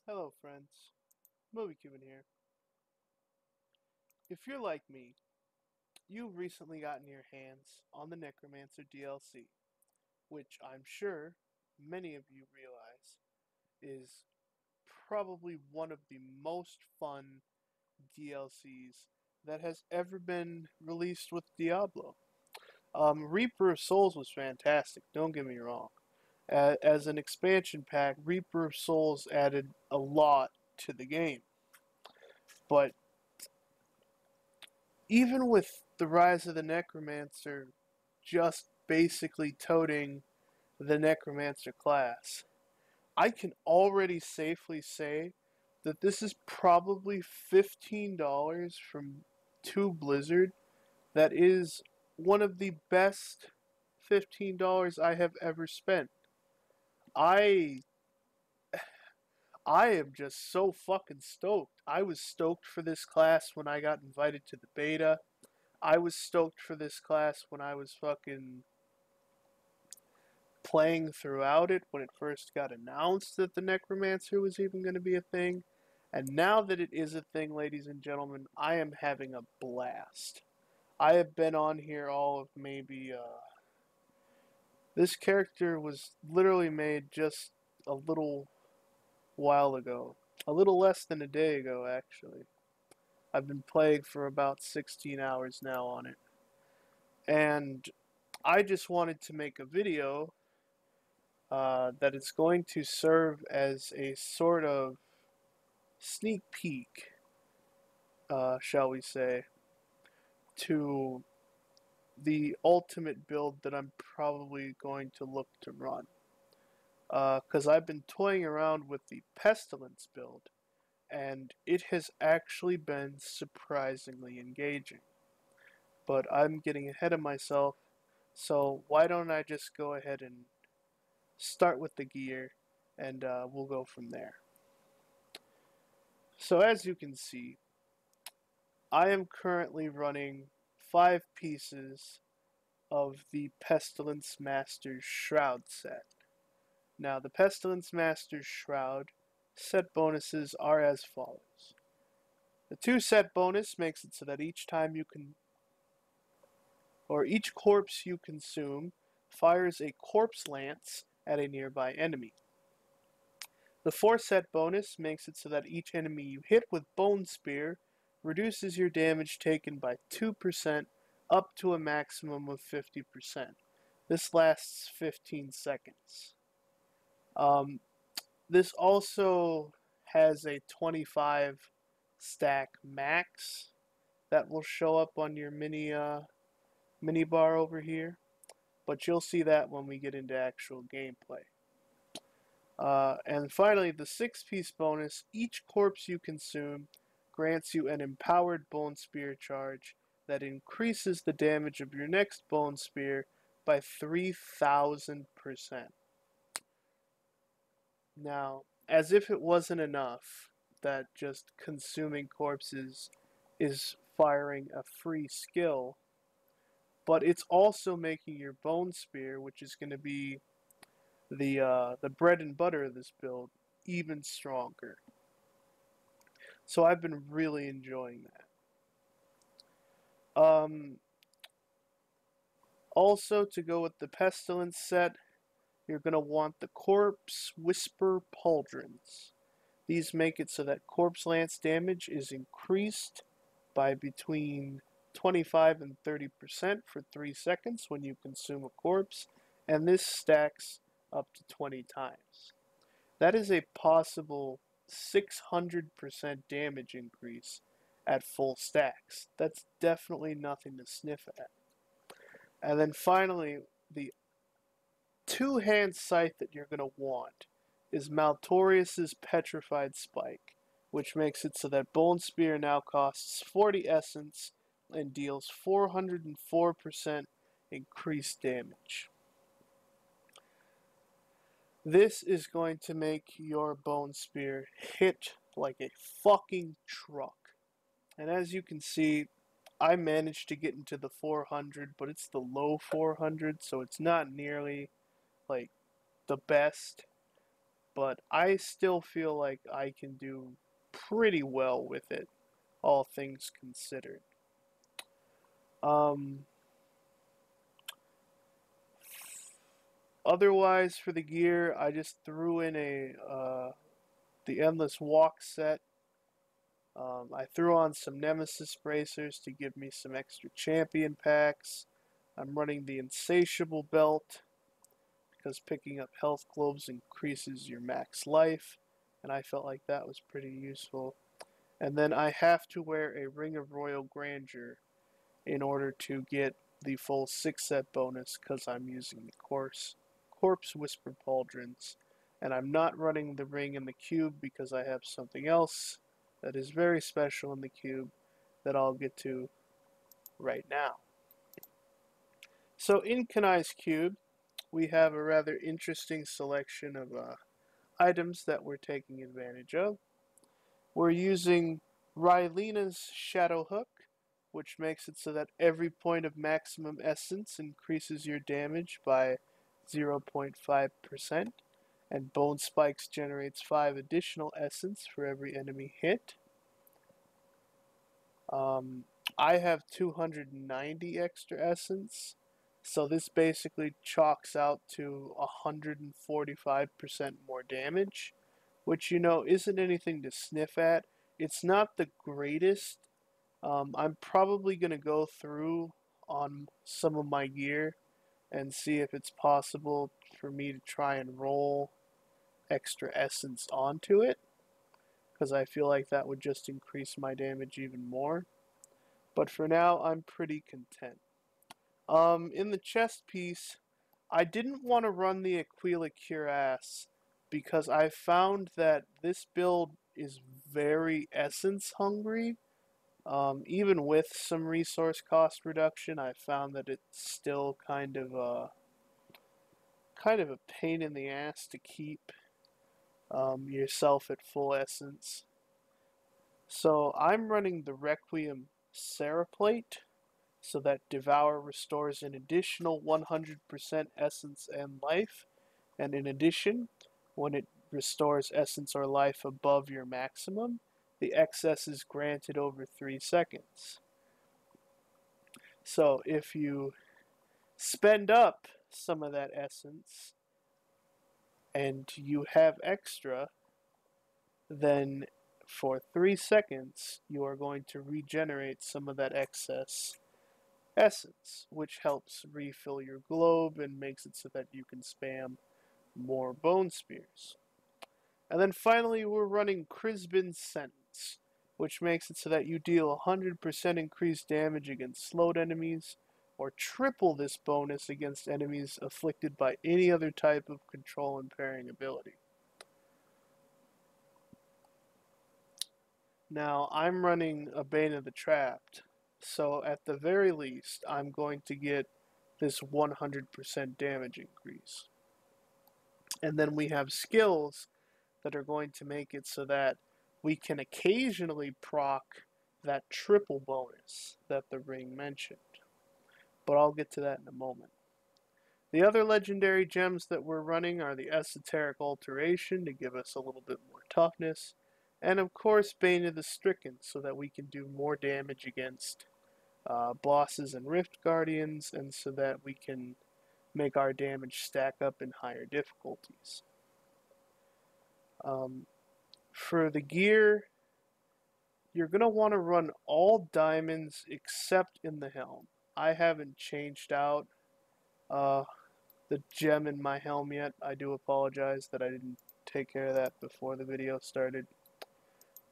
Hello friends, TheMovieCuban here. If you're like me, you've recently gotten your hands on the Necromancer DLC, which I'm sure many of you realize is probably one of the most fun DLCs that has ever been released with Diablo. Reaper of Souls was fantastic, don't get me wrong. As an expansion pack, Reaper of Souls added a lot to the game. But even with the rise of the Necromancer just basically toting the Necromancer class, I can already safely say that this is probably $15 from 2 Blizzard. That is one of the best $15 I have ever spent. I I am just so fucking stoked. I was stoked for this class when I got invited to the beta. I was stoked for this class when I was fucking playing throughout it when it first got announced that the Necromancer was even going to be a thing. And now that it is a thing, ladies and gentlemen, I am having a blast. I have been on here all of maybe, this character was literally made just a little while ago. A little less than a day ago, actually. I've been playing for about 16 hours now on it. And I just wanted to make a video that is going to serve as a sort of sneak peek, shall we say, to the ultimate build that I'm probably going to look to run. Because I've been toying around with the Pestilence build, and it has actually been surprisingly engaging. But I'm getting ahead of myself, so why don't I just go ahead and start with the gear, and we'll go from there. So as you can see, I am currently running 5 pieces of the Pestilence Master's Shroud set. Now, the Pestilence Master's Shroud set bonuses are as follows. The 2 set bonus makes it so that each corpse you consume fires a corpse lance at a nearby enemy. The 4 set bonus makes it so that each enemy you hit with Bone Spear reduces your damage taken by 2% up to a maximum of 50%. This lasts 15 seconds. This also has a 25 stack max that will show up on your mini bar over here, but you'll see that when we get into actual gameplay. And finally, the 6-piece bonus, each corpse you consume grants you an empowered Bone Spear charge that increases the damage of your next Bone Spear by 3,000%. Now, as if it wasn't enough that just consuming corpses is firing a free skill, but it's also making your Bone Spear, which is going to be the bread and butter of this build, even stronger. So I've been really enjoying that. Also, to go with the Pestilence set, you're going to want the Corpse Whisper Pauldrons. These make it so that Corpse Lance damage is increased by between 25 and 30% for 3 seconds when you consume a corpse, and this stacks up to 20 times. That is a possible 600% damage increase at full stacks. That's definitely nothing to sniff at. And then finally, the 2-hand scythe that you're going to want is Maltorius's Petrified Spike, which makes it so that Bone Spear now costs 40 essence and deals 404% increased damage. This is going to make your Bone Spear hit like a fucking truck. And as you can see, I managed to get into the 400, but it's the low 400, so it's not nearly like the best. but I still feel like I can do pretty well with it, all things considered. Um, Otherwise, for the gear, I just threw in the Endless Walk set. I threw on some Nemesis bracers to give me some extra champion packs. I'm running the Insatiable belt because picking up health globes increases your max life, and I felt like that was pretty useful. And then I have to wear a Ring of Royal Grandeur in order to get the full 6-set bonus because I'm using the Corpse Whisper Pauldrons. And I'm not running the ring in the cube because I have something else that is very special in the cube that I'll get to right now. So in Kanai's cube, we have a rather interesting selection of items that we're taking advantage of. We're using Rylena's Shadow Hook, which makes it so that every point of maximum essence increases your damage by 0.5%, and Bone Spikes generates 5 additional essence for every enemy hit. I have 290 extra essence, so this basically chalks out to 145% more damage, which, you know, isn't anything to sniff at. It's not the greatest. I'm probably going to go through on some of my gear and see if it's possible for me to try and roll extra essence onto it, because I feel like that would just increase my damage even more. But for now, I'm pretty content. In the chest piece, I didn't want to run the Aquila Cuirass because I found that this build is very essence hungry. Even with some resource cost reduction, I found that it's still kind of a pain in the ass to keep yourself at full essence. So I'm running the Requiem Seraplate, so that Devour restores an additional 100% essence and life, and in addition, when it restores essence or life above your maximum, the excess is granted over 3 seconds. So if you spend up some of that essence and you have extra, then for 3 seconds you are going to regenerate some of that excess essence, which helps refill your globe and makes it so that you can spam more bone spears. And then finally, we're running Crisbin's Sentence, which makes it so that you deal 100% increased damage against slowed enemies, or triple this bonus against enemies afflicted by any other type of control impairing ability. Now, I'm running a Bane of the Trapped, so at the very least, I'm going to get this 100% damage increase. And then we have skills that are going to make it so that we can occasionally proc that triple bonus that the ring mentioned. But I'll get to that in a moment. The other legendary gems that we're running are the Esoteric Alteration to give us a little bit more toughness, and of course Bane of the Stricken so that we can do more damage against bosses and Rift Guardians, and so that we can make our damage stack up in higher difficulties. For the gear, you're going to want to run all diamonds except in the helm. I haven't changed out the gem in my helm yet. I do apologize that I didn't take care of that before the video started.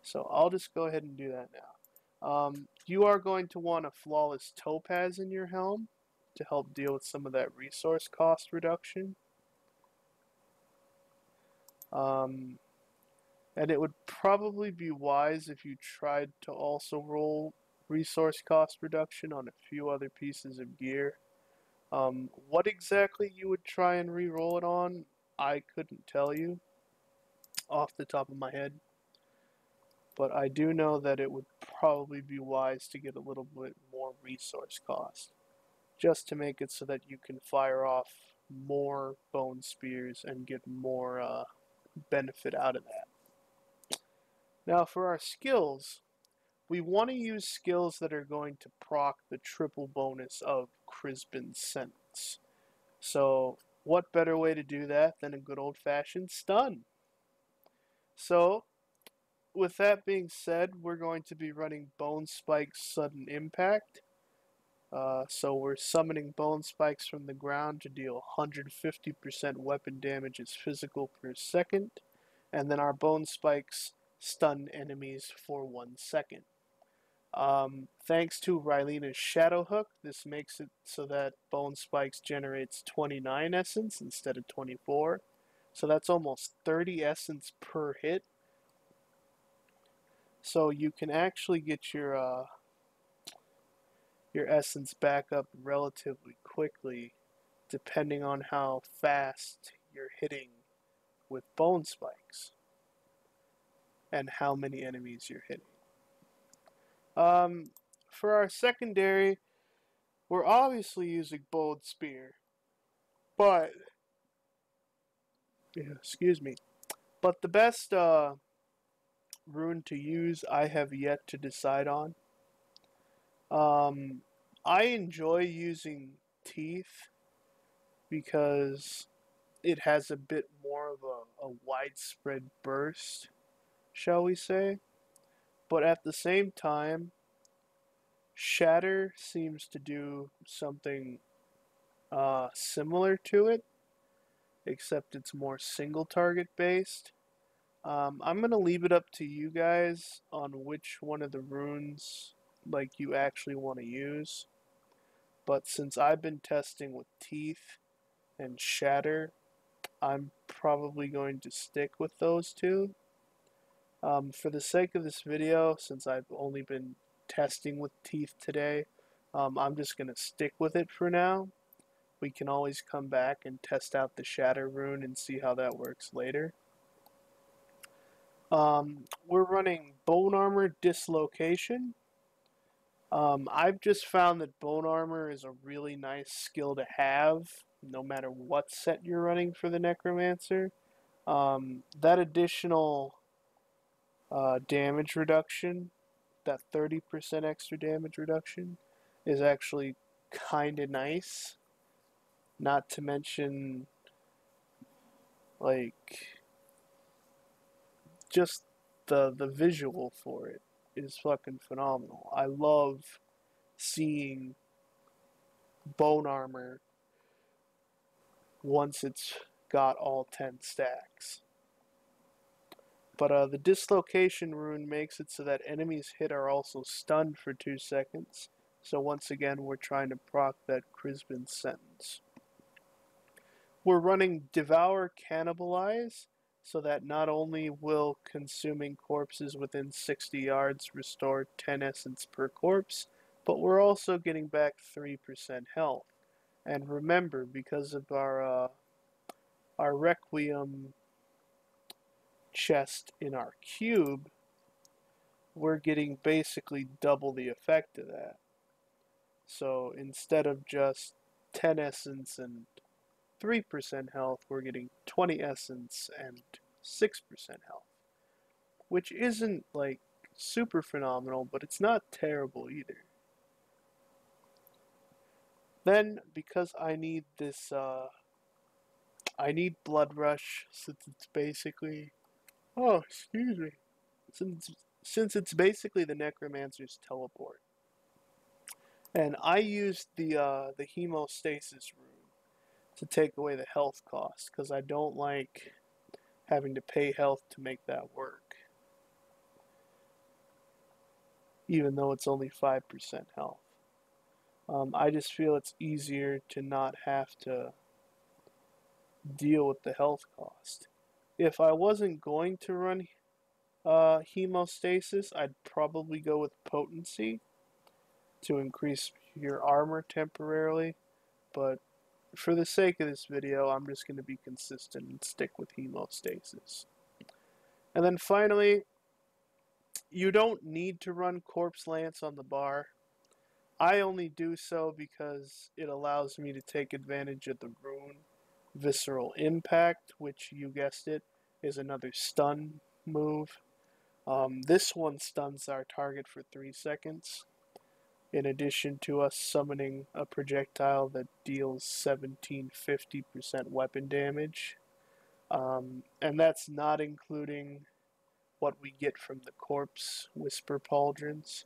So I'll just go ahead and do that now. You are going to want a Flawless Topaz in your helm to help deal with some of that resource cost reduction. And it would probably be wise if you tried to also roll resource cost reduction on a few other pieces of gear. What exactly you would try and re-roll it on, I couldn't tell you off the top of my head. But I do know that it would probably be wise to get a little bit more resource cost, just to make it so that you can fire off more bone spears and get more benefit out of that. Now for our skills, we want to use skills that are going to proc the triple bonus of Crispin's Sentence. So what better way to do that than a good old-fashioned stun? So with that being said, we're going to be running Bone Spike's Sudden Impact. So we're summoning Bone Spikes from the ground to deal 150% weapon damage as physical per second, and then our Bone Spikes stun enemies for 1 second. Thanks to Rylena's Shadow Hook, this makes it so that Bone Spikes generates 29 essence instead of 24. So that's almost 30 essence per hit. So you can actually get your essence back up relatively quickly, depending on how fast you're hitting with Bone Spikes and how many enemies you're hitting. For our secondary, we're obviously using Bold Spear, but excuse me. But the best rune to use, I have yet to decide on. I enjoy using Teeth because it has a bit more of a widespread burst, shall we say. But at the same time, Shatter seems to do something similar to it, except it's more single target based. I'm going to leave it up to you guys on which one of the runes you actually want to use. But since I've been testing with Teeth and Shatter, I'm probably going to stick with those two. For the sake of this video, since I've only been testing with Teeth today, I'm just going to stick with it for now. We can always come back and test out the Shatter rune and see how that works later. We're running Bone Armor Dislocation. I've just found that Bone Armor is a really nice skill to have, no matter what set you're running for the Necromancer. That additional damage reduction, that 30% extra damage reduction, is actually kinda nice. Not to mention, just the visual for it is fucking phenomenal. I love seeing Bone Armor once it's got all 10 stacks. But the Dislocation rune makes it so that enemies hit are also stunned for 2 seconds. So once again, we're trying to proc that Crispin's Sentence. We're running Devour Cannibalize, so that not only will consuming corpses within 60 yards restore 10 essence per corpse, but we're also getting back 3% health. And remember, because of our Requiem chest in our cube, we're getting basically double the effect of that. So instead of just 10 essence and 3% health, we're getting 20 essence and 6% health. Which isn't, super phenomenal, but it's not terrible either. Then, because I need this, I need Blood Rush, since it's basically... Oh, excuse me. Since it's basically the Necromancer's teleport. And I used the Hemostasis rune to take away the health cost, because I don't like having to pay health to make that work. Even though it's only 5% health. I just feel it's easier to not have to deal with the health cost. If I wasn't going to run Hemostasis, I'd probably go with Potency to increase your armor temporarily, but for the sake of this video, I'm just going to be consistent and stick with Hemostasis. And then finally, you don't need to run Corpse Lance on the bar. I only do so because it allows me to take advantage of the rune Visceral Impact, which, you guessed it, is another stun move. This one stuns our target for 3 seconds, in addition to us summoning a projectile that deals 1750% weapon damage. And that's not including what we get from the Corpse Whisper Pauldrons.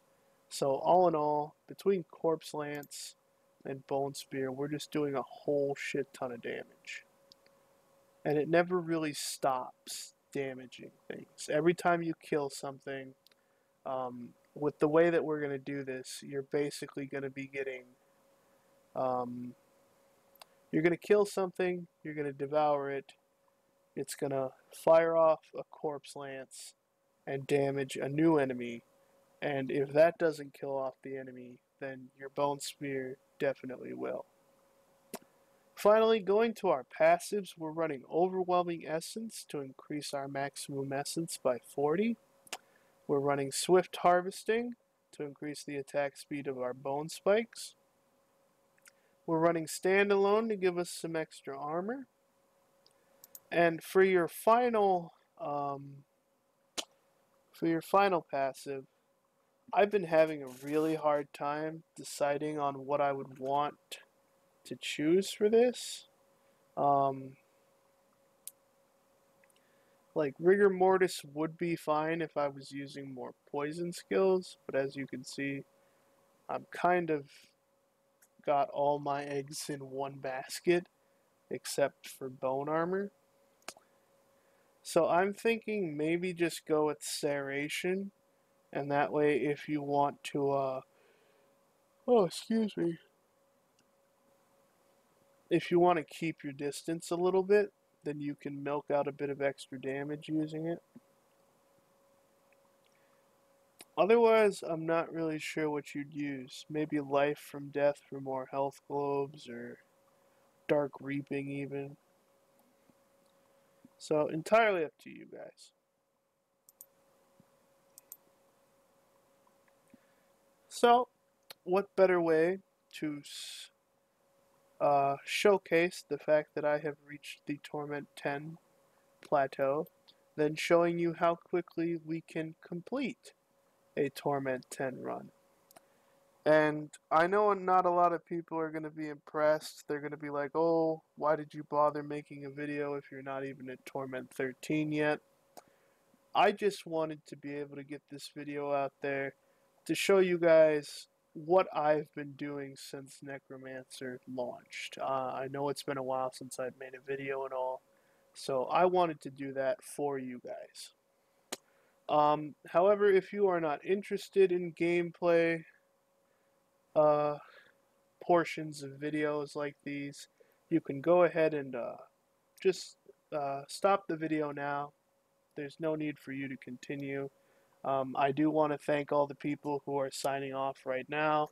So all in all, between Corpse Lance and Bone Spear, we're just doing a whole shit ton of damage. And it never really stops damaging things. Every time you kill something, with the way that we're going to do this, you're basically going to be getting, you're going to kill something, you're going to devour it, it's going to fire off a Corpse Lance and damage a new enemy, and if that doesn't kill off the enemy, then your Bone Spear definitely will. Finally, going to our passives, we're running Overwhelming Essence to increase our maximum essence by 40. We're running Swift Harvesting to increase the attack speed of our Bone Spikes. We're running Standalone to give us some extra armor. And for your final passive, I've been having a really hard time deciding on what I would want to choose for this. Like, Rigor Mortis would be fine if I was using more poison skills, but as you can see, I'm kind of got all my eggs in one basket, except for bone armor. So I'm thinking maybe just go with Serration, and that way if you want to, if you want to keep your distance a little bit, then you can milk out a bit of extra damage using it. Otherwise, I'm not really sure what you'd use. Maybe Life from Death for more health globes, or Dark Reaping even. So, entirely up to you guys. So, what better way to showcase the fact that I have reached the Torment 10 plateau than showing you how quickly we can complete a Torment 10 run. And I know not a lot of people are going to be impressed. They're going to be like, oh, why did you bother making a video if you're not even at Torment 13 yet? I just wanted to be able to get this video out there to show you guys what I've been doing since Necromancer launched. I know it's been a while since I've made a video and all, so I wanted to do that for you guys. However, if you are not interested in gameplay portions of videos like these, you can go ahead and just stop the video now. There's no need for you to continue. I do want to thank all the people who are signing off right now.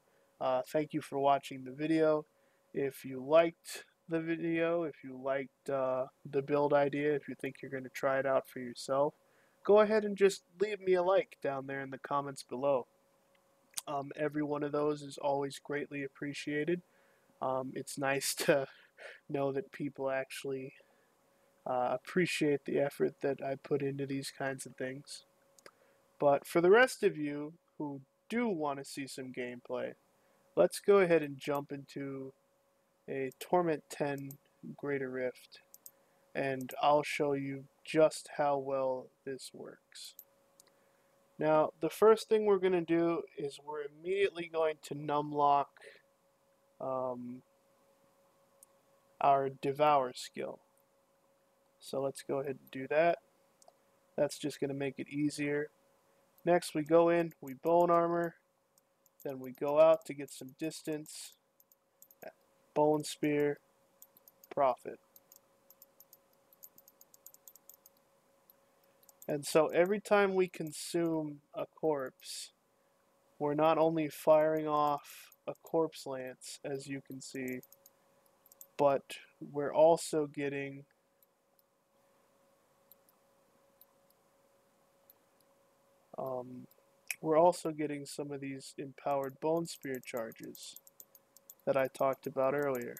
Thank you for watching the video. If you liked the video, if you liked the build idea, if you think you're going to try it out for yourself, go ahead and just leave me a like down there in the comments below. Every one of those is always greatly appreciated. It's nice to know that people actually appreciate the effort that I put into these kinds of things. But for the rest of you who do want to see some gameplay, let's go ahead and jump into a Torment 10 Greater Rift, and I'll show you just how well this works. Now, the first thing we're going to do is we're immediately going to numlock our Devour skill. So let's go ahead and do that. That's just going to make it easier. Next, we go in, we Bone Armor, then we go out to get some distance, Bone Spear, Prophet. And so every time we consume a corpse, we're not only firing off a Corpse Lance, as you can see, but we're also getting some of these empowered Bone Spear charges that I talked about earlier.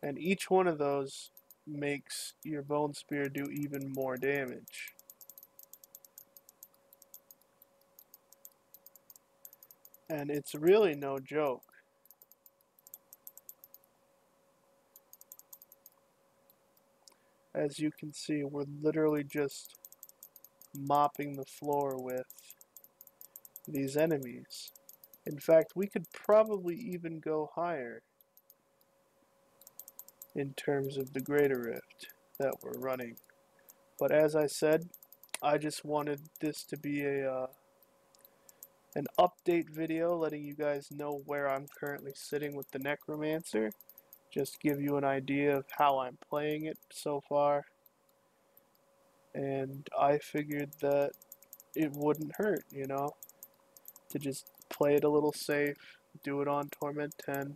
And each one of those makes your Bone Spear do even more damage. And it's really no joke. As you can see, we're literally just mopping the floor with these enemies. In fact, we could probably even go higher in terms of the Greater Rift that we're running. But as I said, I just wanted this to be an update video letting you guys know where I'm currently sitting with the Necromancer. Just give you an idea of how I'm playing it so far. And I figured that it wouldn't hurt, you know, to just play it a little safe, do it on Torment 10.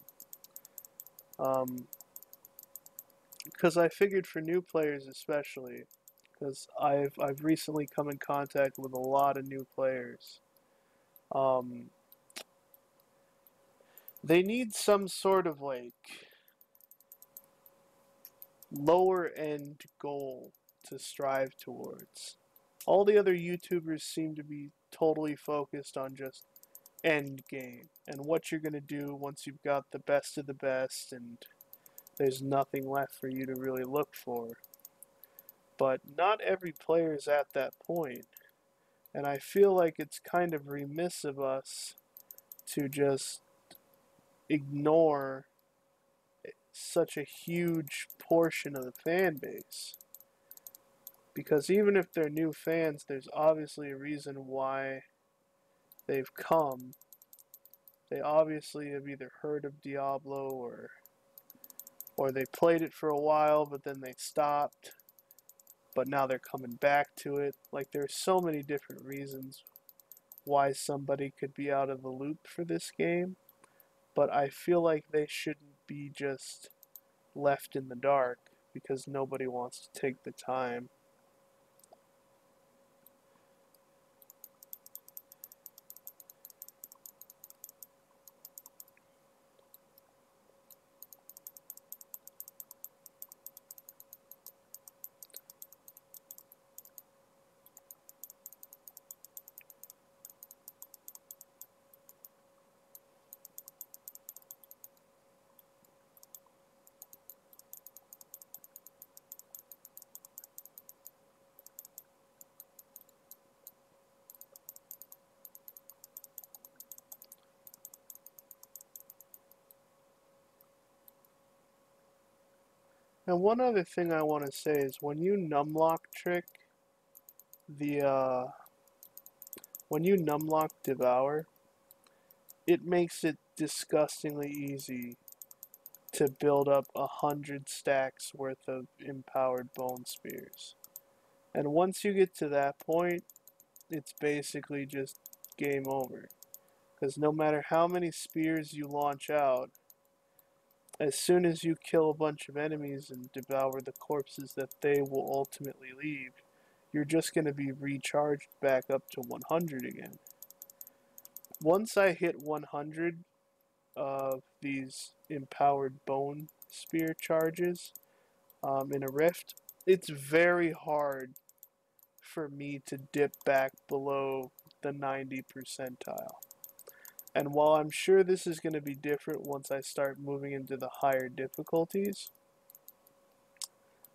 Because I figured for new players especially, because I've recently come in contact with a lot of new players. They need some sort of like lower end goal to strive towards. All the other YouTubers seem to be totally focused on just end game and what you're going to do once you've got the best of the best and there's nothing left for you to really look for. But not every player is at that point, and I feel like it's kind of remiss of us to just ignore such a huge portion of the fan base. Because even if they're new fans, there's obviously a reason why they've come. They obviously have either heard of Diablo or they played it for a while but then they stopped, but now they're coming back to it. Like, there's so many different reasons why somebody could be out of the loop for this game, but I feel like they shouldn't be just left in the dark because nobody wants to take the time. And one other thing I want to say is when you numlock trick the when you numlock Devour, it makes it disgustingly easy to build up 100 stacks worth of empowered bone spears. And once you get to that point, it's basically just game over. Because no matter how many spears you launch out, as soon as you kill a bunch of enemies and devour the corpses that they will ultimately leave, you're just going to be recharged back up to 100 again. Once I hit 100 of these empowered bone spear charges in a rift, it's very hard for me to dip back below the 90 percentile. And while I'm sure this is going to be different once I start moving into the higher difficulties,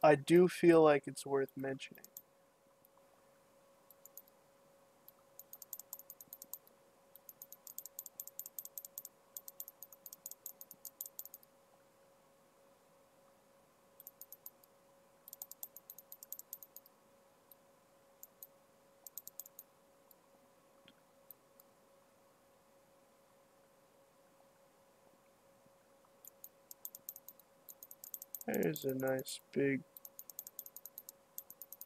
I do feel like it's worth mentioning. There's a nice big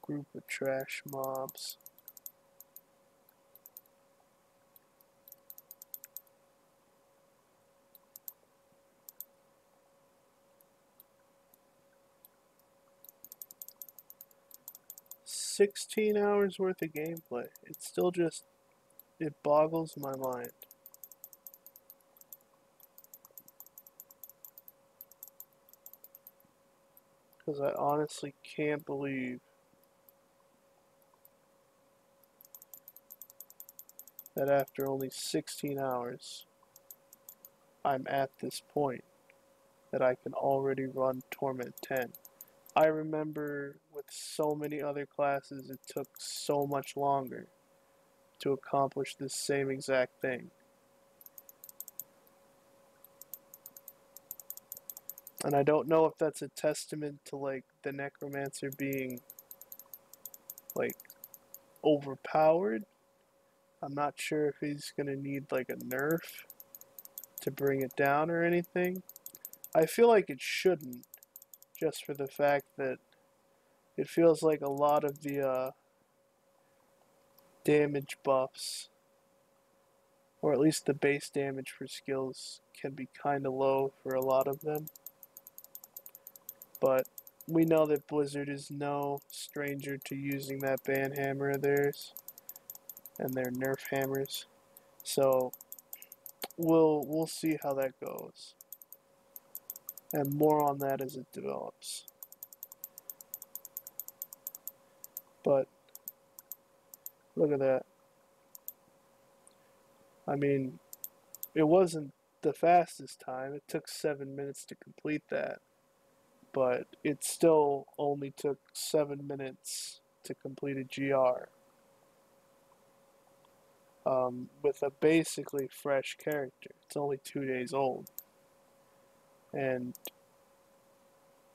group of trash mobs. "16 hours worth of gameplay. It's still just, it boggles my mind." Because I honestly can't believe that after only 16 hours, I'm at this point that I can already run Torment 10. I remember with so many other classes, it took so much longer to accomplish this same exact thing. And I don't know if that's a testament to like the Necromancer being like overpowered. I'm not sure if he's gonna need like a nerf to bring it down or anything. I feel like it shouldn't, just for the fact that it feels like a lot of the damage buffs, or at least the base damage for skills, can be kinda low for a lot of them. But we know that Blizzard is no stranger to using that ban hammer of theirs and their nerf hammers. So we'll see how that goes. And more on that as it develops. But look at that. I mean, it wasn't the fastest time. It took 7 minutes to complete that. But it still only took 7 minutes to complete a GR. With a basically fresh character. It's only 2 days old. And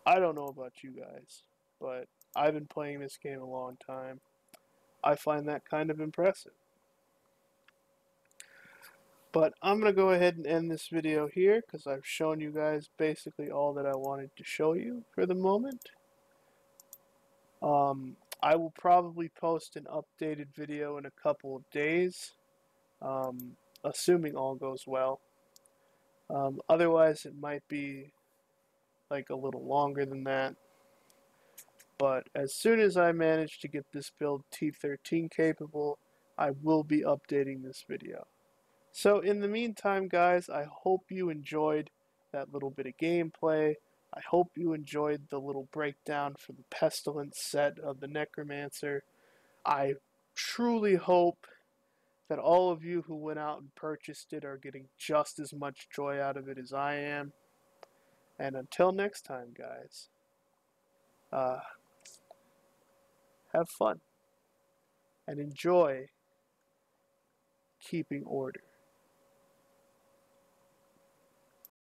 I don't know about you guys, but I've been playing this game a long time. I find that kind of impressive. But I'm going to go ahead and end this video here because I've shown you guys basically all that I wanted to show you for the moment. I will probably post an updated video in a couple of days, assuming all goes well. Otherwise, it might be like a little longer than that. But as soon as I manage to get this build T13 capable, I will be updating this video. So in the meantime, guys, I hope you enjoyed that little bit of gameplay. I hope you enjoyed the little breakdown for the Pestilence set of the Necromancer. I truly hope that all of you who went out and purchased it are getting just as much joy out of it as I am. And until next time, guys, have fun and enjoy keeping order.